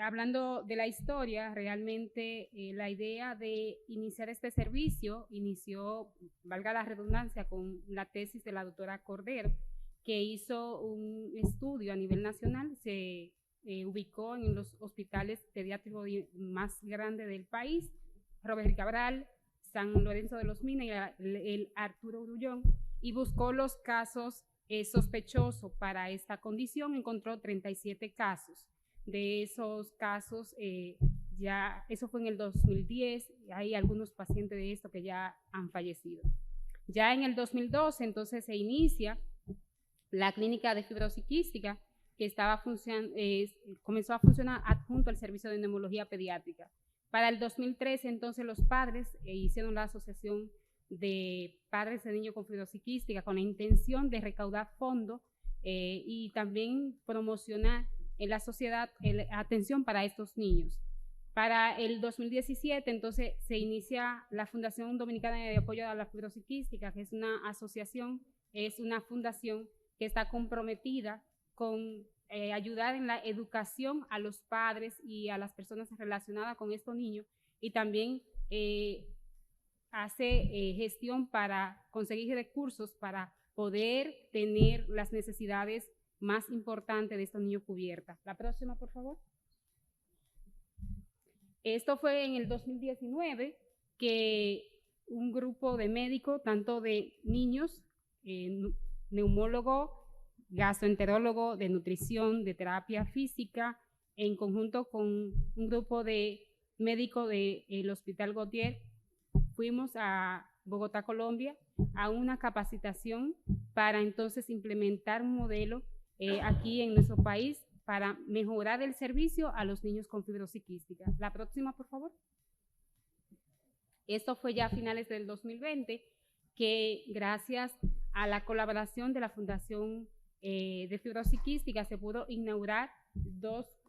hablando de la historia, realmente la idea de iniciar este servicio inició, valga la redundancia, con la tesis de la doctora Cordero, que hizo un estudio a nivel nacional, se ubicó en los hospitales pediátricos más grandes del país, Robert Cabral, San Lorenzo de los Minas y el Arturo Grullón, y buscó los casos sospechosos para esta condición. Encontró 37 casos. De esos casos, ya eso fue en el 2010, hay algunos pacientes de esto que ya han fallecido. Ya en el 2012, entonces, se inicia la clínica de fibrosis quística, que comenzó a funcionar adjunto al servicio de neumología pediátrica. Para el 2013, entonces, los padres hicieron la asociación de padres de niños con fibrosis quística con la intención de recaudar fondos y también promocionar en la sociedad atención para estos niños. Para el 2017, entonces, se inicia la Fundación Dominicana de Apoyo a la Fibrosis Quística, que es una asociación, es una fundación que está comprometida con ayudar en la educación a los padres y a las personas relacionadas con estos niños, y también hace gestión para conseguir recursos para poder tener las necesidades más importantes de estos niños cubiertas. La próxima, por favor. Esto fue en el 2019 que un grupo de médicos, tanto de niños, neumólogo, gastroenterólogo, de nutrición, de terapia física, en conjunto con un grupo de médicos del Hospital Gautier, fuimos a Bogotá, Colombia, a una capacitación para entonces implementar un modelo aquí en nuestro país para mejorar el servicio a los niños con fibrosis quística. La próxima, por favor. Esto fue ya a finales del 2020, que gracias a la colaboración de la Fundación de Fibrosis Quística se pudo inaugurar los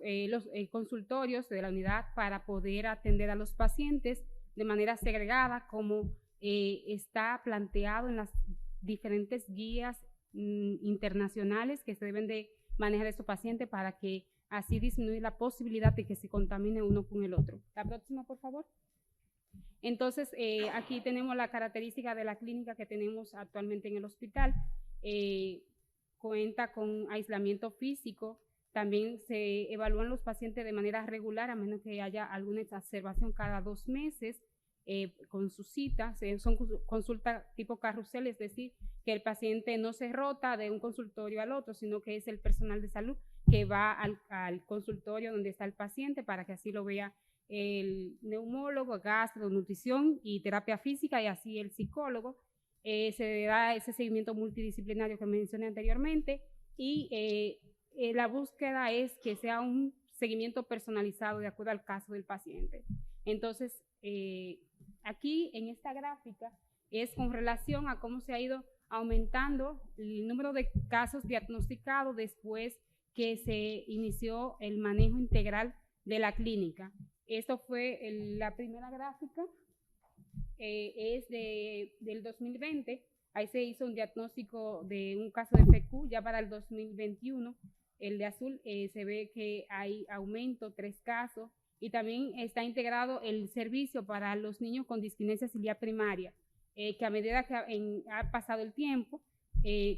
consultorios de la unidad para poder atender a los pacientes de manera segregada, como está planteado en las diferentes guías internacionales que se deben de manejar estos pacientes para que así disminuir la posibilidad de que se contamine uno con el otro. La próxima, por favor. Entonces, aquí tenemos la característica de la clínica que tenemos actualmente en el hospital. Cuenta con aislamiento físico. También se evalúan los pacientes de manera regular, a menos que haya alguna exacerbación cada 2 meses. Con su cita, son consultas tipo carrusel, es decir, que el paciente no se rota de un consultorio al otro, sino que es el personal de salud que va al consultorio donde está el paciente para que así lo vea el neumólogo, gastro, nutrición y terapia física, y así el psicólogo. Se da ese seguimiento multidisciplinario que mencioné anteriormente, y la búsqueda es que sea un seguimiento personalizado de acuerdo al caso del paciente. Entonces, aquí en esta gráfica es con relación a cómo se ha ido aumentando el número de casos diagnosticados después que se inició el manejo integral de la clínica. Esto fue la primera gráfica, es del 2020, ahí se hizo un diagnóstico de un caso de FQ. Ya para el 2021, el de azul, se ve que hay aumento, 3 casos, y también está integrado el servicio para los niños con disquinesia ciliar primaria, que a medida que ha pasado el tiempo,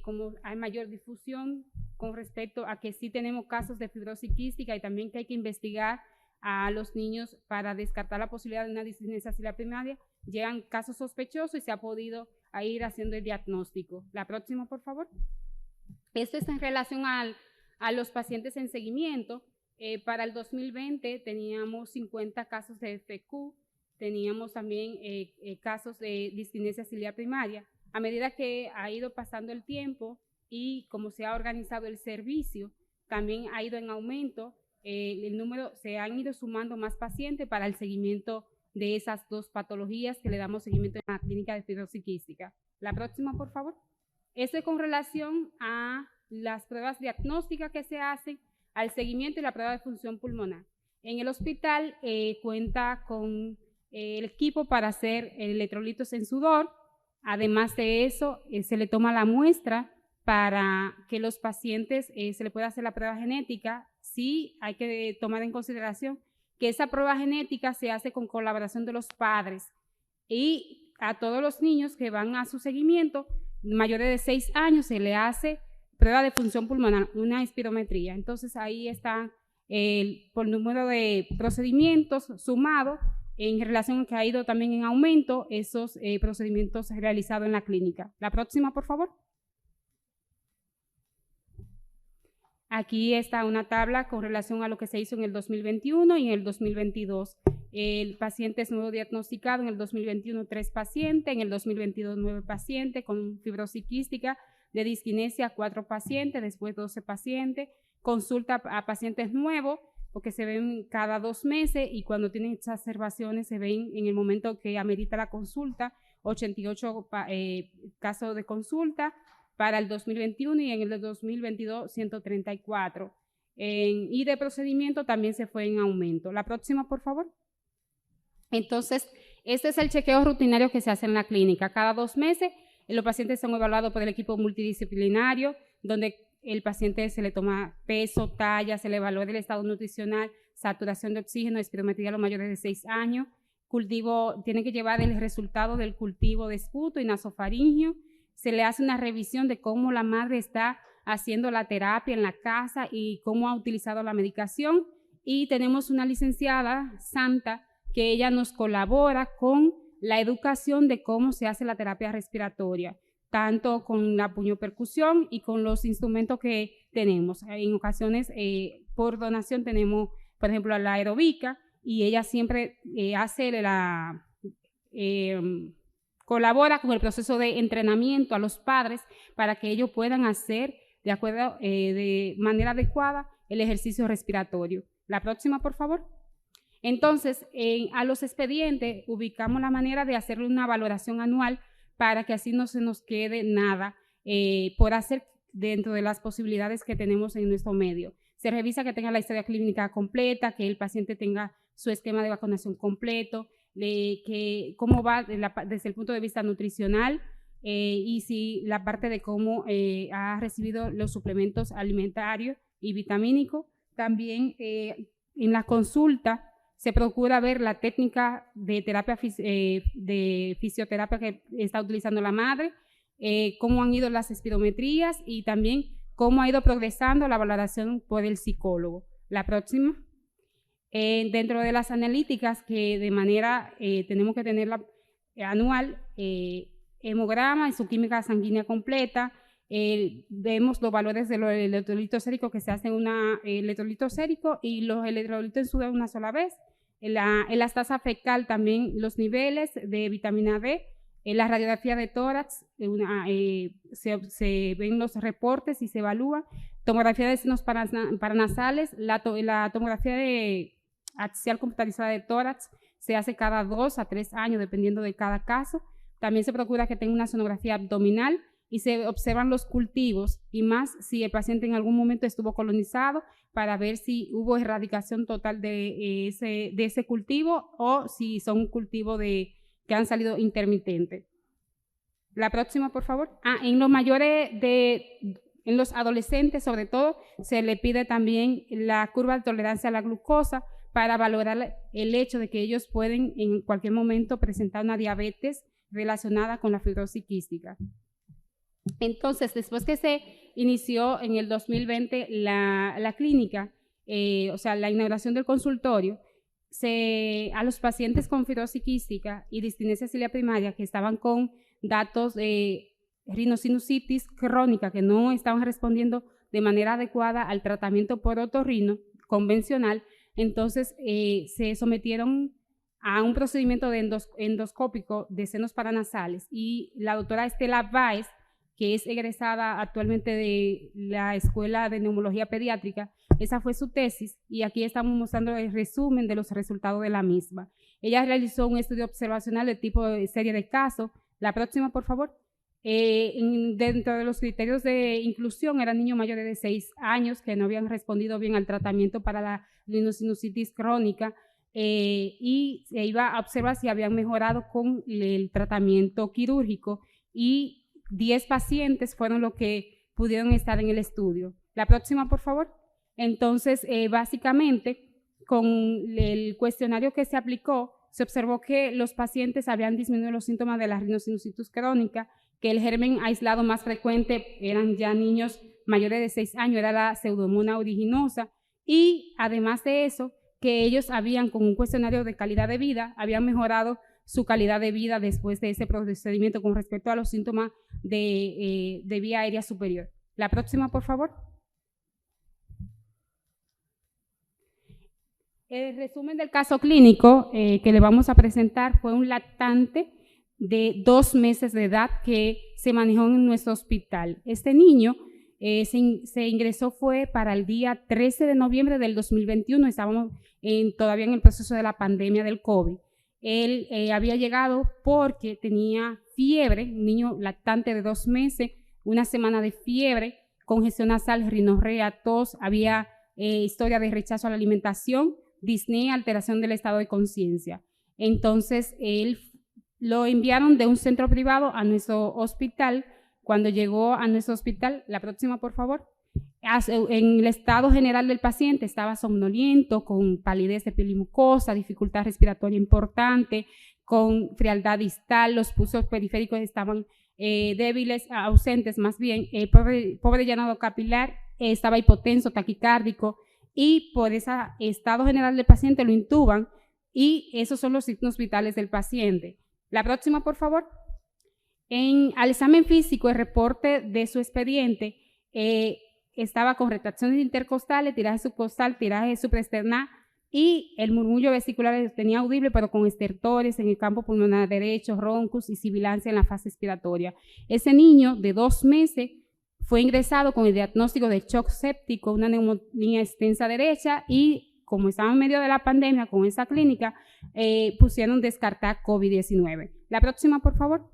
como hay mayor difusión con respecto a que sí tenemos casos de fibrosis quística, y también que hay que investigar a los niños para descartar la posibilidad de una disquinesia ciliar primaria, llegan casos sospechosos y se ha podido ir haciendo el diagnóstico. La próxima, por favor. Esto está en relación a los pacientes en seguimiento. Para el 2020 teníamos 50 casos de FQ, teníamos también casos de disquinesia ciliar primaria. A medida que ha ido pasando el tiempo y como se ha organizado el servicio, también ha ido en aumento el número, se han ido sumando más pacientes para el seguimiento de esas 2 patologías que le damos seguimiento en la clínica de fibrosis quística. La próxima, por favor. Esto es con relación a las pruebas diagnósticas que se hacen, al seguimiento y la prueba de función pulmonar. En el hospital cuenta con el equipo para hacer electrolitos en sudor. Además de eso, se le toma la muestra para que los pacientes se le pueda hacer la prueba genética sí hay que tomar en consideración que esa prueba genética se hace con colaboración de los padres y a todos los niños que van a su seguimiento, mayores de 6 años, se le hace prueba de función pulmonar, una espirometría. Entonces ahí está por número de procedimientos sumado en relación a que ha ido también en aumento esos procedimientos realizados en la clínica. La próxima, por favor. Aquí está una tabla con relación a lo que se hizo en el 2021 y en el 2022. El paciente es nuevo diagnosticado en el 2021 3 pacientes, en el 2022 9 pacientes, con fibrosis quística de disquinesia 4 pacientes, después 12 pacientes, consulta a pacientes nuevos, porque se ven cada 2 meses y cuando tienen exacerbaciones se ven en el momento que amerita la consulta, 88 casos de consulta para el 2021 y en el 2022 134. Y de procedimiento también se fue en aumento. La próxima, por favor. Entonces, este es el chequeo rutinario que se hace en la clínica. Cada 2 meses los pacientes son evaluados por el equipo multidisciplinario, donde el paciente se le toma peso, talla, se le evalúa el estado nutricional, saturación de oxígeno, espirometría a los mayores de 6 años, cultivo, tiene que llevar el resultado del cultivo de esputo y nasofaringio, se le hace una revisión de cómo la madre está haciendo la terapia en la casa y cómo ha utilizado la medicación, y tenemos una licenciada, Santa, que ella nos colabora con la educación de cómo se hace la terapia respiratoria, tanto con la puñopercusión y con los instrumentos que tenemos. En ocasiones, por donación, tenemos, por ejemplo, la aerobica, y ella siempre colabora con el proceso de entrenamiento a los padres para que ellos puedan hacer de manera adecuada el ejercicio respiratorio. La próxima, por favor. Entonces, a los expedientes ubicamos la manera de hacerle una valoración anual para que así no se nos quede nada por hacer dentro de las posibilidades que tenemos en nuestro medio. Se revisa que tenga la historia clínica completa, que el paciente tenga su esquema de vacunación completo, cómo va desde el punto de vista nutricional y si la parte de cómo ha recibido los suplementos alimentarios y vitamínicos. También en la consulta se procura ver la técnica de terapia de fisioterapia que está utilizando la madre, cómo han ido las espirometrías y también cómo ha ido progresando la valoración por el psicólogo. La próxima. Dentro de las analíticas que de manera tenemos que tenerla anual, hemograma y su química sanguínea completa, vemos los valores de los electrolitos séricos que se hacen electrolito sérico y los electrolitos en sudor una sola vez. En la tasa fecal también los niveles de vitamina D, en la radiografía de tórax se ven los reportes y se evalúa, tomografía de senos paranasales, la tomografía axial computarizada de tórax se hace cada 2 a 3 años dependiendo de cada caso. También se procura que tenga una sonografía abdominal y se observan los cultivos y más si el paciente en algún momento estuvo colonizado para ver si hubo erradicación total de ese cultivo o si son cultivos que han salido intermitentes. La próxima, por favor. En los mayores en los adolescentes, sobre todo, se le pide también la curva de tolerancia a la glucosa para valorar el hecho de que ellos pueden en cualquier momento presentar una diabetes relacionada con la fibrosis quística. Entonces, después que se inició en el 2020 la clínica, o sea, la inauguración del consultorio, a los pacientes con fibrosis quística y disquinesia ciliar primaria que estaban con datos de rinosinusitis crónica que no estaban respondiendo de manera adecuada al tratamiento por otorrino convencional, entonces se sometieron a un procedimiento endoscópico de senos paranasales y la doctora Estela Báez, que es egresada actualmente de la Escuela de Neumología Pediátrica, esa fue su tesis y aquí estamos mostrando el resumen de los resultados de la misma. Ella realizó un estudio observacional de tipo de serie de casos. La próxima, por favor. Dentro de los criterios de inclusión eran niños mayores de 6 años que no habían respondido bien al tratamiento para la rinosinusitis crónica y se iba a observar si habían mejorado con el tratamiento quirúrgico y 10 pacientes fueron los que pudieron estar en el estudio. La próxima, por favor. Entonces, básicamente, con el cuestionario que se aplicó, se observó que los pacientes habían disminuido los síntomas de la rinosinusitis crónica, que el germen aislado más frecuente eran ya niños mayores de 6 años, era la Pseudomonas aeruginosa, y además de eso, que ellos habían, con un cuestionario de calidad de vida, habían mejorado su calidad de vida después de ese procedimiento con respecto a los síntomas de vía aérea superior. La próxima, por favor. El resumen del caso clínico que le vamos a presentar fue un lactante de 2 meses de edad que se manejó en nuestro hospital. Este niño se ingresó fue para el día 13 de noviembre del 2021, estábamos todavía en el proceso de la pandemia del COVID. Él había llegado porque tenía fiebre, un niño lactante de 2 meses, una semana de fiebre, congestión nasal, rinorrea, tos, había historia de rechazo a la alimentación, disnea, alteración del estado de conciencia. Entonces, él lo enviaron de un centro privado a nuestro hospital. Cuando llegó a nuestro hospital, la próxima, por favor, en el estado general del paciente estaba somnoliento, con palidez de piel y mucosa, dificultad respiratoria importante, con frialdad distal, los pulsos periféricos estaban débiles, ausentes más bien, pobre llenado capilar, estaba hipotenso, taquicárdico, y por ese estado general del paciente lo intuban, y esos son los signos vitales del paciente. La próxima, por favor. Al examen físico, el reporte de su expediente estaba con retracciones intercostales, tiraje subcostal, tiraje supraesternal, y el murmullo vesicular tenía audible, pero con estertores en el campo pulmonar derecho, roncus y sibilancia en la fase expiratoria. Ese niño de 2 meses fue ingresado con el diagnóstico de shock séptico, una neumonía extensa derecha, y como estaba en medio de la pandemia con esa clínica, pusieron descartar COVID-19. La próxima, por favor.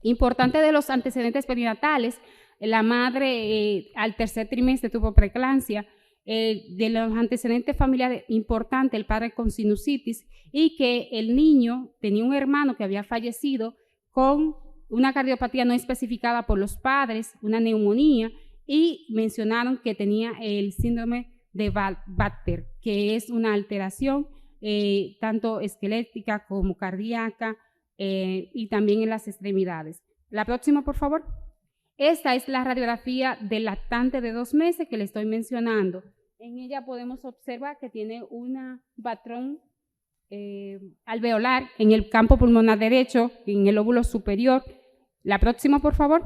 Importante de los antecedentes perinatales, la madre al tercer trimestre tuvo preeclampsia, de los antecedentes familiares importantes, el padre con sinusitis, y que el niño tenía un hermano que había fallecido con una cardiopatía no especificada por los padres, una neumonía, y mencionaron que tenía el síndrome de Batter, que es una alteración tanto esquelética como cardíaca y también en las extremidades. La próxima, por favor. Esta es la radiografía del lactante de 2 meses que le estoy mencionando. En ella podemos observar que tiene un patrón alveolar en el campo pulmonar derecho, en el lóbulo superior. La próxima, por favor.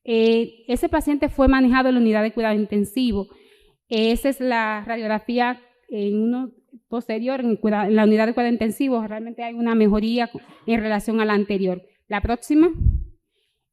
Ese paciente fue manejado en la unidad de cuidado intensivo. Esa es la radiografía en uno posterior, en la unidad de cuidado intensivo. Realmente hay una mejoría en relación a la anterior. La próxima.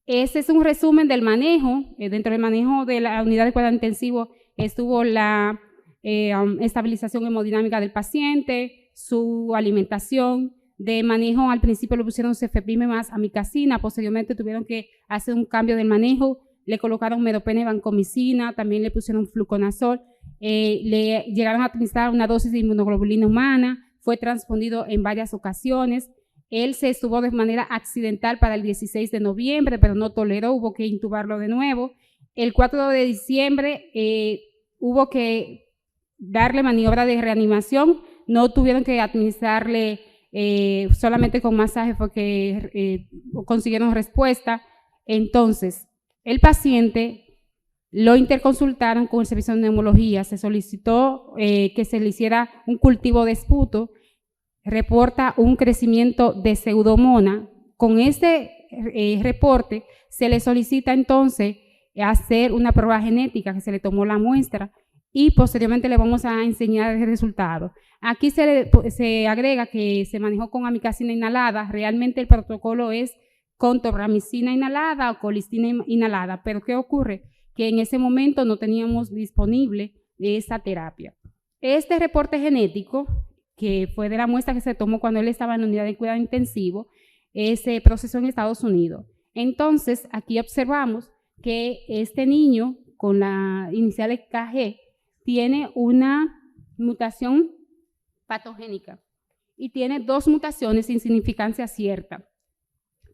Ese es un resumen del manejo. Dentro del manejo de la unidad de cuidado intensivo estuvo la estabilización hemodinámica del paciente, su alimentación. De manejo, al principio le pusieron cefepime más amicacina, posteriormente tuvieron que hacer un cambio del manejo, le colocaron medopene vancomicina, también le pusieron fluconazol, le llegaron a administrar una dosis de inmunoglobulina humana, fue transfundido en varias ocasiones. Él se estubó de manera accidental para el 16 de noviembre, pero no toleró, hubo que intubarlo de nuevo. El 4 de diciembre hubo que darle maniobra de reanimación, no tuvieron que administrarle solamente con masaje porque consiguieron respuesta. Entonces, el paciente lo interconsultaron con el servicio de neumología, se solicitó que se le hiciera un cultivo de esputo, reporta un crecimiento de pseudomonas. Con este reporte se le solicita entonces hacer una prueba genética, que se le tomó la muestra, y posteriormente le vamos a enseñar el resultado. Aquí se agrega que se manejó con amicacina inhalada. Realmente el protocolo es con tobramicina inhalada o colistina inhalada, pero ¿qué ocurre? Que en ese momento no teníamos disponible esa terapia. Este reporte genético, que fue de la muestra que se tomó cuando él estaba en la unidad de cuidado intensivo, se procesó en Estados Unidos. Entonces, aquí observamos que este niño con la inicial KG tiene una mutación patogénica y tiene 2 mutaciones sin significancia cierta,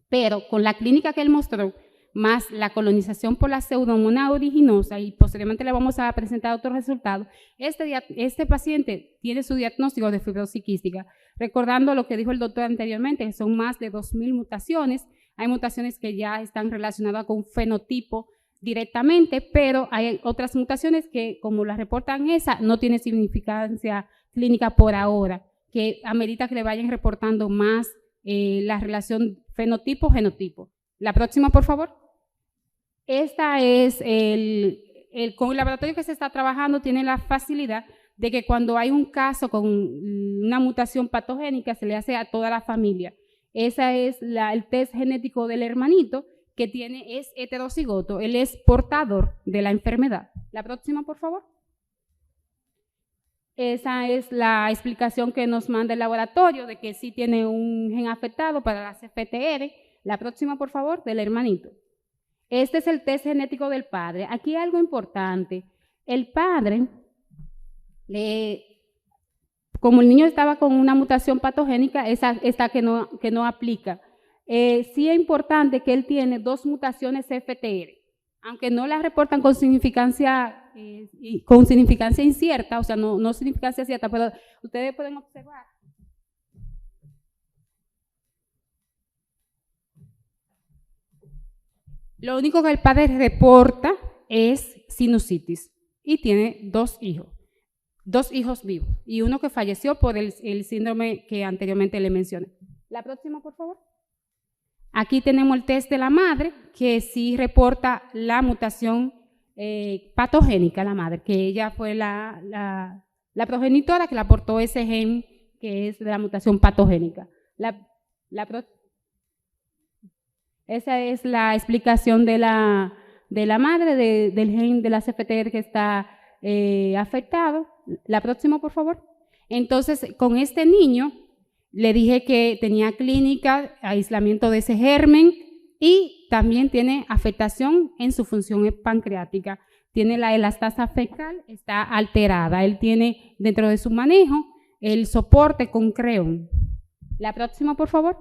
pero con la clínica que él mostró más la colonización por la Pseudomonas aeruginosa, y posteriormente le vamos a presentar otros resultados, este paciente tiene su diagnóstico de fibrosis quística. Recordando lo que dijo el doctor anteriormente, que son más de 2.000 mutaciones. Hay mutaciones que ya están relacionadas con fenotipo directamente, pero hay otras mutaciones que, como las reportan esa, no tienen significancia clínica por ahora, que amerita que le vayan reportando más la relación fenotipo-genotipo. La próxima, por favor. Esta es con el laboratorio que se está trabajando, tiene la facilidad de que cuando hay un caso con una mutación patogénica se le hace a toda la familia. Esa es el test genético del hermanito que es heterocigoto, él es portador de la enfermedad. La próxima, por favor. Esa es la explicación que nos manda el laboratorio de que sí tiene un gen afectado para la CFTR. La próxima, por favor, del hermanito. Este es el test genético del padre. Aquí hay algo importante. El padre, como el niño estaba con una mutación patogénica, esta que no aplica. Sí es importante que él tiene 2 mutaciones CFTR, aunque no las reportan con significancia incierta, o sea, no significancia cierta, pero ustedes pueden observar. Lo único que el padre reporta es sinusitis y tiene 2 hijos vivos y uno que falleció por el síndrome que anteriormente le mencioné. La próxima, por favor. Aquí tenemos el test de la madre, que sí reporta la mutación patogénica, la madre, que ella fue la progenitora que le aportó ese gen que es de la mutación patogénica. Esa es la explicación de la madre del gen de la CFTR que está afectado. La próxima, por favor. Entonces, con este niño le dije que tenía clínica, aislamiento de ese germen y también tiene afectación en su función pancreática. Tiene la elastasa fecal, está alterada. Él tiene dentro de su manejo el soporte con creón. La próxima, por favor.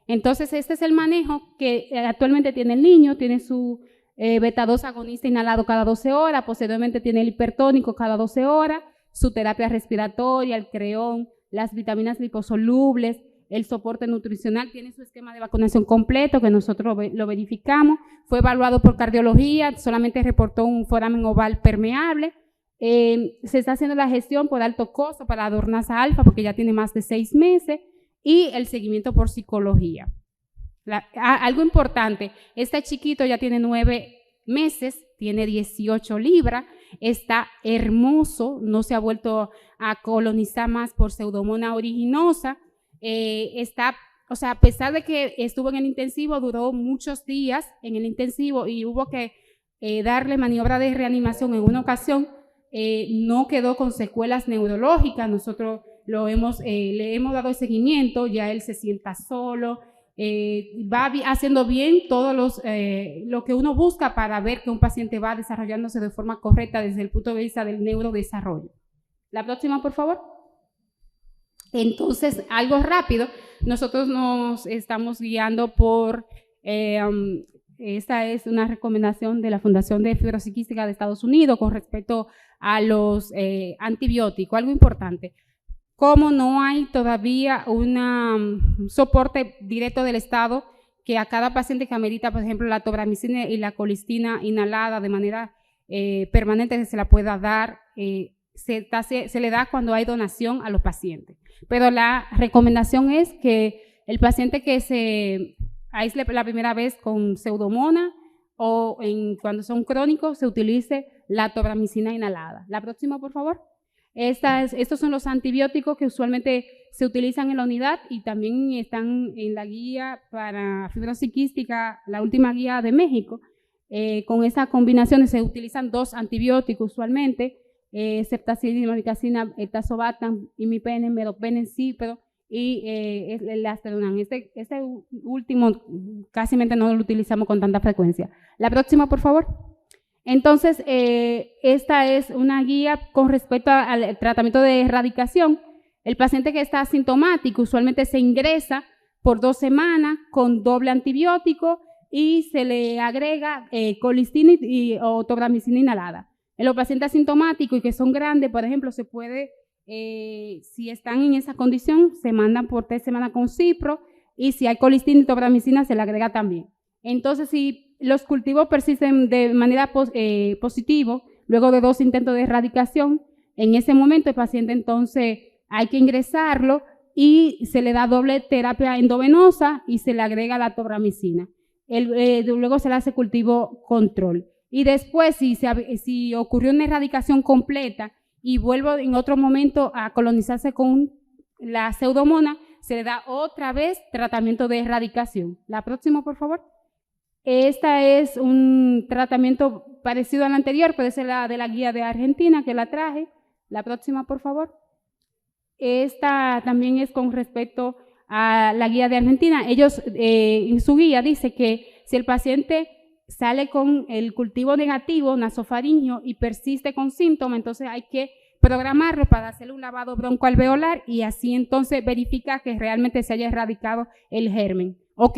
Entonces, este es el manejo que actualmente tiene el niño, tiene su beta-2 agonista inhalado cada 12 horas, posteriormente tiene el hipertónico cada 12 horas, su terapia respiratoria, el creón, las vitaminas liposolubles, el soporte nutricional, tiene su esquema de vacunación completo que nosotros lo verificamos, fue evaluado por cardiología, solamente reportó un foramen oval permeable, se está haciendo la gestión por alto costo para la Dornasa alfa porque ya tiene más de 6 meses y el seguimiento por psicología. Algo importante, este chiquito ya tiene 9 meses, tiene 18 libras, está hermoso, no se ha vuelto a colonizar más por Pseudomonas aeruginosa, o sea, a pesar de que estuvo en el intensivo, duró muchos días en el intensivo y hubo que darle maniobra de reanimación en una ocasión, no quedó con secuelas neurológicas, nosotros le hemos dado el seguimiento, ya él se sienta solo, va haciendo bien todo lo que uno busca para ver que un paciente va desarrollándose de forma correcta desde el punto de vista del neurodesarrollo. La próxima, por favor. Entonces, algo rápido, nosotros nos estamos guiando por, esta es una recomendación de la Fundación de Fibrosis Quística de Estados Unidos con respecto a los antibióticos, algo importante. Como no hay todavía un soporte directo del Estado que a cada paciente que amerita, por ejemplo, la tobramicina y la colistina inhalada de manera permanente que se la pueda dar, se le da cuando hay donación a los pacientes. Pero la recomendación es que el paciente que se aísle la primera vez con Pseudomonas o cuando son crónicos se utilice la tobramicina inhalada. La próxima, por favor. Estos son los antibióticos que usualmente se utilizan en la unidad y también están en la guía para fibrosis quística, la última guía de México. Con esa combinación se utilizan 2 antibióticos usualmente, ceftazidima, imidacloprid, tazobactam, imipenem, meropenem, cipro y el asteronan. Este último casi no lo utilizamos con tanta frecuencia. La próxima, por favor. Entonces, esta es una guía con respecto al tratamiento de erradicación. El paciente que está asintomático usualmente se ingresa por 2 semanas con doble antibiótico, y se le agrega colistina o tobramicina inhalada. En los pacientes asintomáticos y que son grandes, por ejemplo, se puede, si están en esa condición, se mandan por 3 semanas con cipro, y si hay colistina y tobramicina, se le agrega también. Entonces, si los cultivos persisten de manera positiva, luego de 2 intentos de erradicación, en ese momento el paciente entonces hay que ingresarlo y se le da doble terapia endovenosa y se le agrega la tobramicina. Luego se le hace cultivo control. Y después, si ocurrió una erradicación completa y vuelvo en otro momento a colonizarse con la pseudomonas, se le da otra vez tratamiento de erradicación. La próxima, por favor. Esta es un tratamiento parecido al anterior, puede ser la de la guía de Argentina que la traje. La próxima, por favor. Esta también es con respecto a la guía de Argentina. Ellos, en su guía, dice que si el paciente sale con el cultivo negativo nasofaringeo y persiste con síntomas, entonces hay que programarlo para hacerle un lavado broncoalveolar y así entonces verificar que realmente se haya erradicado el germen o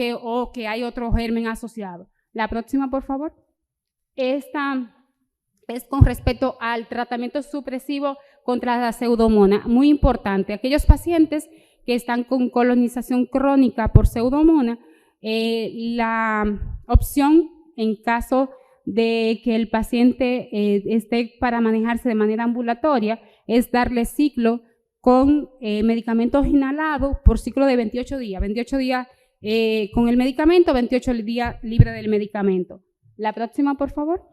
que hay otro germen asociado. La próxima, por favor. Esta es con respecto al tratamiento supresivo contra la pseudomonas. Muy importante, aquellos pacientes que están con colonización crónica por pseudomonas, la opción en caso de que el paciente esté para manejarse de manera ambulatoria es darle ciclo con medicamentos inhalados por ciclo de 28 días. 28 días con el medicamento, 28 días libre del medicamento. La próxima, por favor.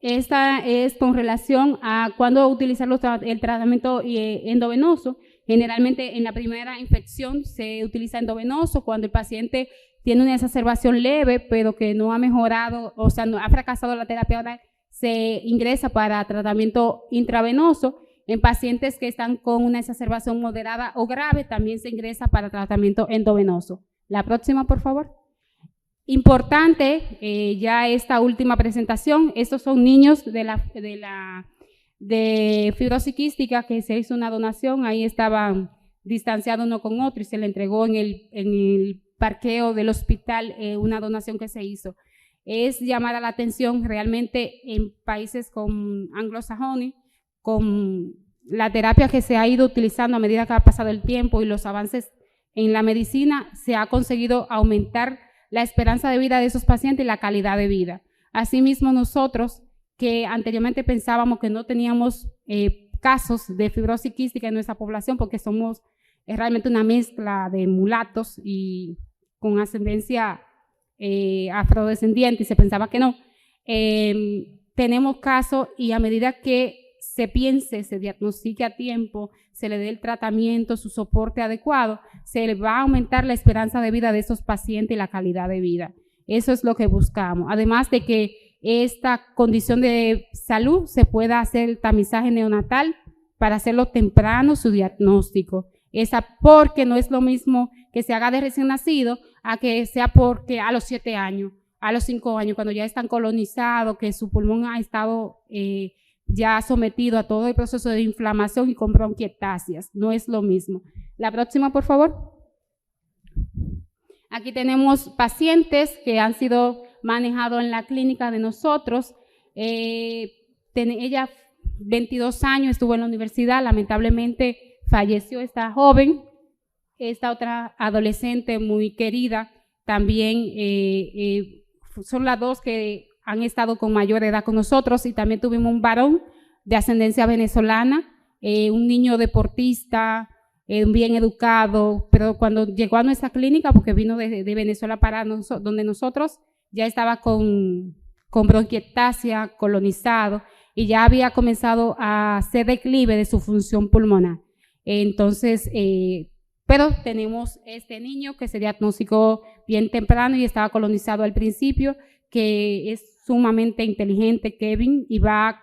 Esta es con relación a cuándo utilizar el tratamiento endovenoso. Generalmente en la primera infección se utiliza endovenoso cuando el paciente tiene una exacerbación leve, pero que no ha mejorado, o sea, no ha fracasado la terapia oral, se ingresa para tratamiento intravenoso. En pacientes que están con una exacerbación moderada o grave, también se ingresa para tratamiento endovenoso. La próxima, por favor. Importante, ya esta última presentación, estos son niños de fibrosis quística que se hizo una donación, ahí estaban distanciados uno con otro y se le entregó en el parqueo del hospital una donación que se hizo. Es llamar a la atención realmente en países con anglosajones, con la terapia que se ha ido utilizando a medida que ha pasado el tiempo y los avances en la medicina, se ha conseguido aumentar la esperanza de vida de esos pacientes y la calidad de vida. Asimismo, nosotros que anteriormente pensábamos que no teníamos casos de fibrosis quística en nuestra población porque somos realmente una mezcla de mulatos y con ascendencia afrodescendiente y se pensaba que no, tenemos casos y a medida que se piense, se diagnostique a tiempo, se le dé el tratamiento, su soporte adecuado, se le va a aumentar la esperanza de vida de esos pacientes y la calidad de vida. Eso es lo que buscamos. Además de que esta condición de salud se pueda hacer el tamizaje neonatal para hacerlo temprano su diagnóstico. Porque no es lo mismo que se haga de recién nacido a que sea porque a los 7 años, a los 5 años, cuando ya están colonizados, que su pulmón ha estado ya sometido a todo el proceso de inflamación y con bronquiectasias. No es lo mismo. La próxima, por favor. Aquí tenemos pacientes que han sido manejados en la clínica de nosotros. Ella, 22 años, estuvo en la universidad, lamentablemente falleció esta joven. Esta otra adolescente muy querida, también son las dos que han estado con mayor edad con nosotros, y también tuvimos un varón de ascendencia venezolana, un niño deportista, bien educado, pero cuando llegó a nuestra clínica, porque vino de Venezuela para donde nosotros, ya estaba con bronquiectasia, colonizado, y ya había comenzado a hacer declive de su función pulmonar. Entonces, pero tenemos este niño que se diagnosticó bien temprano y estaba colonizado al principio, que es sumamente inteligente, Kevin, y va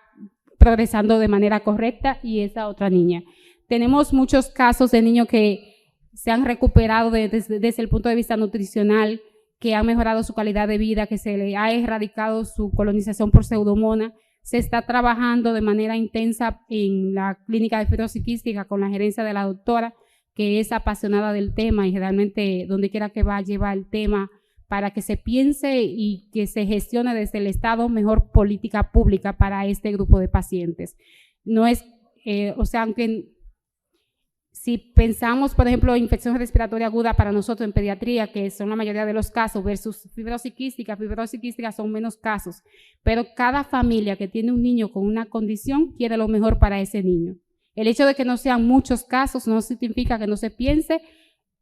progresando de manera correcta, y esa otra niña. Tenemos muchos casos de niños que se han recuperado desde el punto de vista nutricional, que han mejorado su calidad de vida, que se le ha erradicado su colonización por pseudomonas. Se está trabajando de manera intensa en la clínica de fibrosis quística con la gerencia de la doctora, que es apasionada del tema y realmente donde quiera que va lleva el tema para que se piense y que se gestione desde el Estado mejor política pública para este grupo de pacientes. No es, o sea, aunque si pensamos, por ejemplo, infección respiratoria aguda para nosotros en pediatría, que son la mayoría de los casos, versus fibrosis quística son menos casos, pero cada familia que tiene un niño con una condición quiere lo mejor para ese niño. El hecho de que no sean muchos casos no significa que no se piense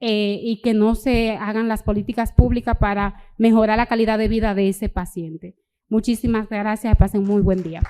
y que no se hagan las políticas públicas para mejorar la calidad de vida de ese paciente. Muchísimas gracias, pasen un muy buen día.